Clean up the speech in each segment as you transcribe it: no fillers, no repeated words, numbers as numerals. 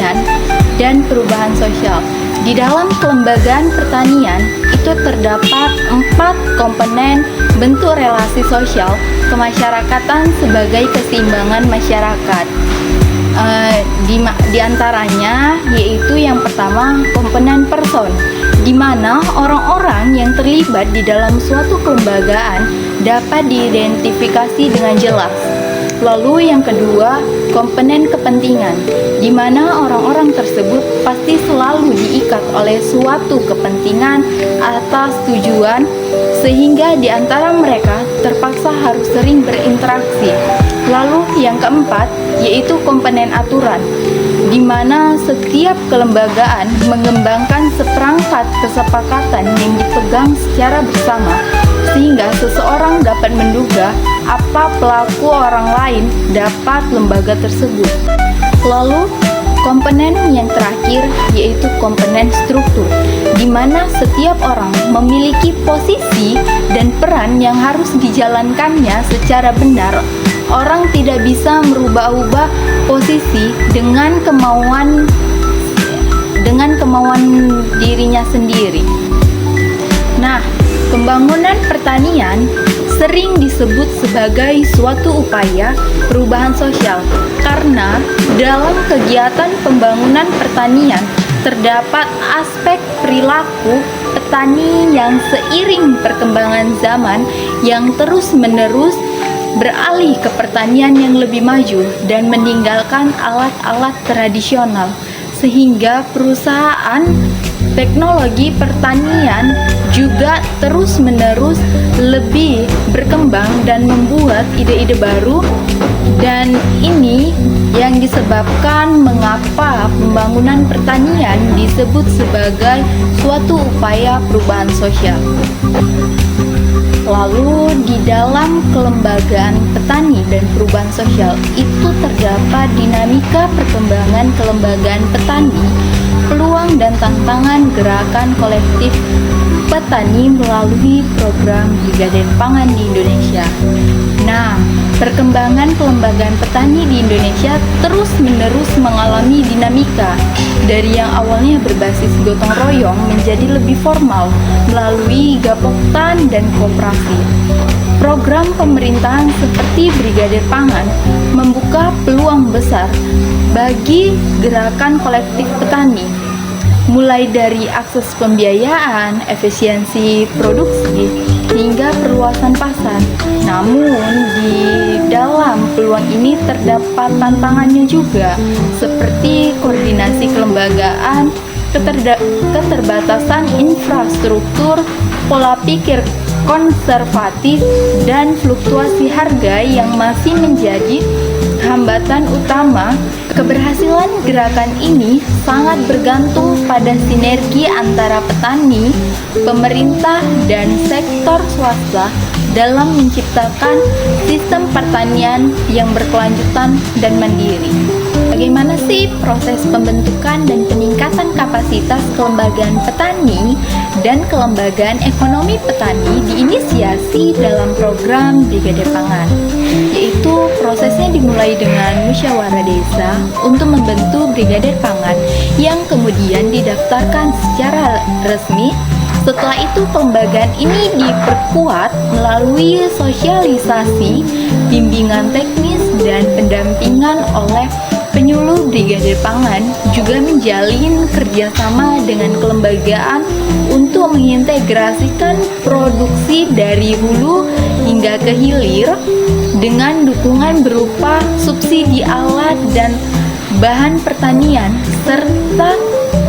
pertanian dan perubahan sosial. Di dalam kelembagaan pertanian itu terdapat 4 komponen bentuk relasi sosial kemasyarakatan sebagai keseimbangan masyarakat. Di antaranya yaitu yang pertama komponen person, di mana orang-orang yang terlibat di dalam suatu kelembagaan dapat diidentifikasi dengan jelas. Lalu yang kedua, komponen kepentingan, di mana orang-orang tersebut pasti selalu diikat oleh suatu kepentingan atas tujuan, sehingga di antara mereka terpaksa harus sering berinteraksi. Lalu yang keempat, yaitu komponen aturan, di mana setiap kelembagaan mengembangkan seperangkat kesepakatan yang dipegang secara bersama, sehingga seseorang dapat menduga apa pelaku orang lain dapat lembaga tersebut. Lalu komponen yang terakhir yaitu komponen struktur, di mana setiap orang memiliki posisi dan peran yang harus dijalankannya secara benar. Orang tidak bisa merubah-ubah posisi dengan kemauan dirinya sendiri. Nah, pembangunan pertanian sering disebut sebagai suatu upaya perubahan sosial karena dalam kegiatan pembangunan pertanian terdapat aspek perilaku petani yang seiring perkembangan zaman yang terus-menerus beralih ke pertanian yang lebih maju dan meninggalkan alat-alat tradisional, sehingga perusahaan teknologi pertanian juga terus-menerus lebih berkembang dan membuat ide-ide baru, dan ini yang disebabkan mengapa pembangunan pertanian disebut sebagai suatu upaya perubahan sosial. Lalu di dalam kelembagaan petani dan perubahan sosial itu terdapat dinamika perkembangan kelembagaan petani, peluang dan tantangan gerakan kolektif petani melalui program Brigade Pangan di Indonesia. Nah, perkembangan kelembagaan petani di Indonesia terus-menerus mengalami dinamika dari yang awalnya berbasis gotong royong menjadi lebih formal melalui gapoktan dan koperasi. Program pemerintahan seperti Brigade Pangan membuka peluang besar bagi gerakan kolektif petani, mulai dari akses pembiayaan, efisiensi produksi, hingga perluasan pasar. Namun, di dalam peluang ini terdapat tantangannya juga, seperti koordinasi kelembagaan, keterbatasan infrastruktur, pola pikir konservatif, dan fluktuasi harga yang masih menjadi hambatan utama. Keberhasilan gerakan ini sangat bergantung pada sinergi antara petani, pemerintah, dan sektor swasta dalam menciptakan sistem pertanian yang berkelanjutan dan mandiri. Bagaimana sih proses pembentukan dan peningkatan kapasitas kelembagaan petani dan kelembagaan ekonomi petani diinisiasi dalam program Brigade Pangan? Yaitu prosesnya dimulai dengan musyawarah desa untuk membentuk Brigade Pangan yang kemudian didaftarkan secara resmi. Setelah itu kelembagaan ini diperkuat melalui sosialisasi, bimbingan teknis, dan pendampingan oleh penyuluh Brigade Pangan, juga menjalin kerjasama dengan kelembagaan untuk mengintegrasikan produksi dari hulu hingga ke hilir dengan dukungan berupa subsidi alat dan bahan pertanian, serta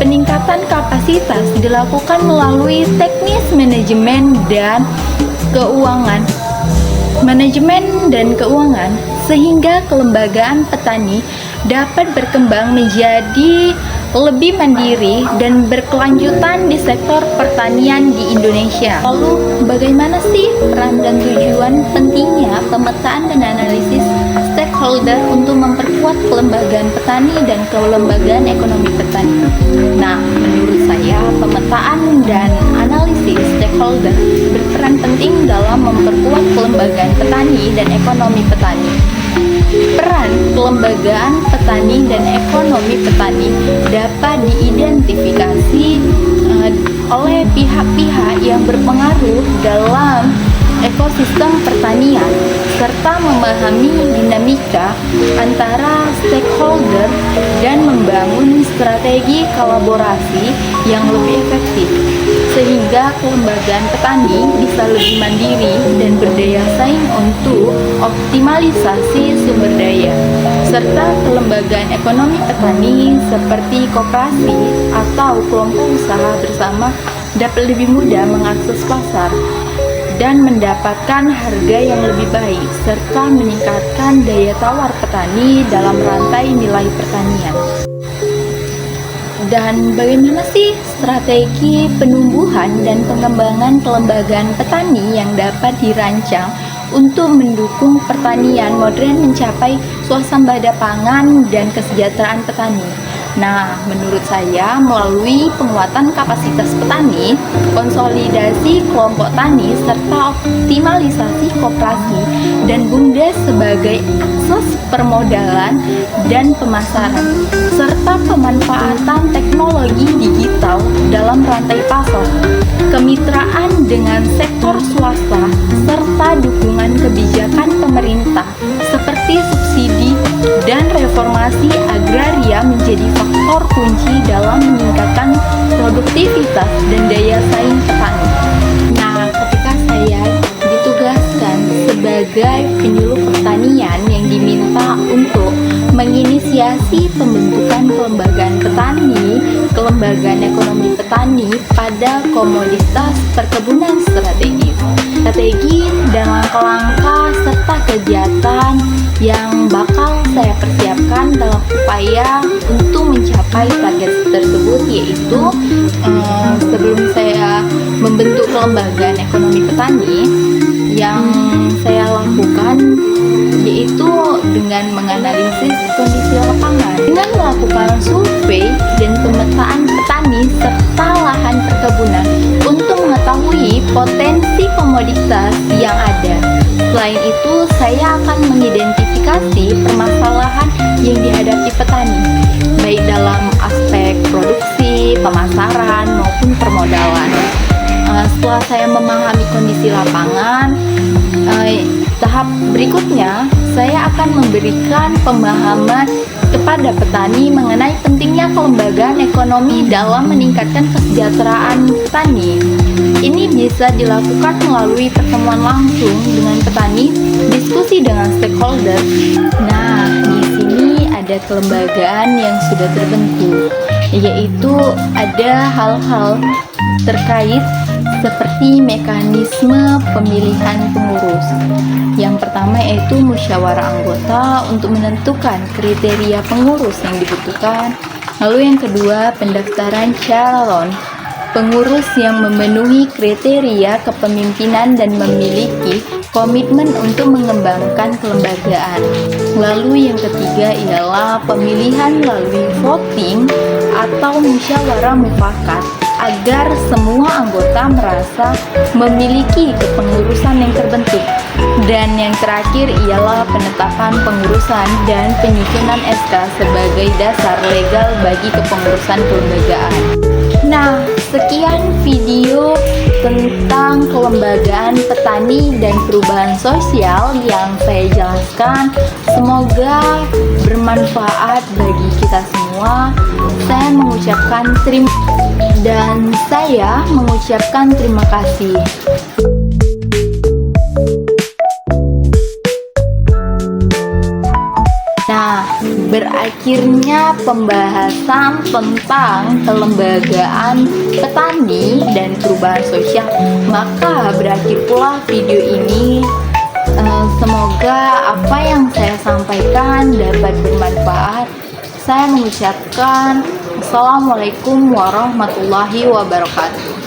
peningkatan kapasitas dilakukan melalui teknis manajemen dan keuangan, sehingga kelembagaan petani dapat berkembang menjadi lebih mandiri dan berkelanjutan di sektor pertanian di Indonesia. Lalu, bagaimana sih peran dan tujuan pentingnya pemetaan dan analisis stakeholder untuk memperkuat kelembagaan petani dan kelembagaan ekonomi petani? Nah, menurut saya, pemetaan dan analisis stakeholder berperan penting dalam memperkuat kelembagaan petani dan ekonomi petani. Peran kelembagaan petani dan ekonomi petani dapat diidentifikasi oleh pihak-pihak yang berpengaruh dalam ekosistem pertanian serta memahami dinamika antara stakeholder dan membangun strategi kolaborasi yang lebih efektif sehingga kelembagaan petani bisa lebih mandiri dan berdaya saing untuk optimalisasi sumber daya serta kelembagaan ekonomi petani seperti koperasi atau kelompok usaha bersama dapat lebih mudah mengakses pasar dan mendapatkan harga yang lebih baik serta meningkatkan daya tawar petani dalam rantai nilai pertanian. Dan bagaimana sih strategi penumbuhan dan pengembangan kelembagaan petani yang dapat dirancang untuk mendukung pertanian modern mencapai swasembada pangan dan kesejahteraan petani? Nah, menurut saya melalui penguatan kapasitas petani, konsolidasi kelompok tani, serta optimalisasi koperasi dan BUMDes sebagai akses permodalan dan pemasaran, serta pemanfaatan teknologi digital dalam rantai pasar, kemitraan dengan sektor swasta, serta dukungan kebijakan pemerintah seperti subsidi dan reformasi agraria menjadi faktor kunci dalam meningkatkan produktivitas dan daya saing petani. Nah, ketika saya ditugaskan sebagai penyuluh pertanian yang diminta untuk menginisiasi pembentukan kelembagaan petani, kelembagaan ekonomi petani pada komoditas perkebunan strategis, strategi dan langkah-langkah serta kegiatan yang bakal saya persiapkan dalam upaya untuk mencapai target tersebut, yaitu sebelum saya membentuk kelembagaan ekonomi petani, yang saya lakukan yaitu dengan menganalisis kondisi lapangan dengan melakukan survei dan pemetaan petani serta lahan perkebunan untuk mengetahui potensi komoditas yang ada. Selain itu, saya akan mengidentifikasi permasalahan yang dihadapi petani, baik dalam aspek produksi, pemasaran, maupun permodalan. Setelah saya memahami kondisi lapangan, tahap berikutnya saya akan memberikan pemahaman kepada petani mengenai pentingnya kelembagaan ekonomi dalam meningkatkan kesejahteraan petani. Ini bisa dilakukan melalui pertemuan langsung dengan petani, diskusi dengan stakeholder. Nah, di sini ada kelembagaan yang sudah terbentuk, yaitu ada hal-hal terkait seperti mekanisme pemilihan pengurus. Yang pertama yaitu musyawarah anggota untuk menentukan kriteria pengurus yang dibutuhkan. Lalu yang kedua, pendaftaran calon pengurus yang memenuhi kriteria kepemimpinan dan memiliki komitmen untuk mengembangkan kelembagaan. Lalu yang ketiga ialah pemilihan melalui voting atau musyawarah mufakat agar semua anggota merasa memiliki kepengurusan yang terbentuk. Dan yang terakhir ialah penetapan pengurusan dan penyusunan SK sebagai dasar legal bagi kepengurusan kelembagaan. Nah, sekian video tentang kelembagaan petani dan perubahan sosial yang saya jelaskan. Semoga bermanfaat bagi kita semua. Saya mengucapkan terima kasih. Nah, berakhirnya pembahasan tentang kelembagaan petani dan perubahan sosial, maka berakhir pula video ini. Semoga apa yang saya sampaikan dapat bermanfaat. Saya mengucapkan Assalamualaikum warahmatullahi wabarakatuh.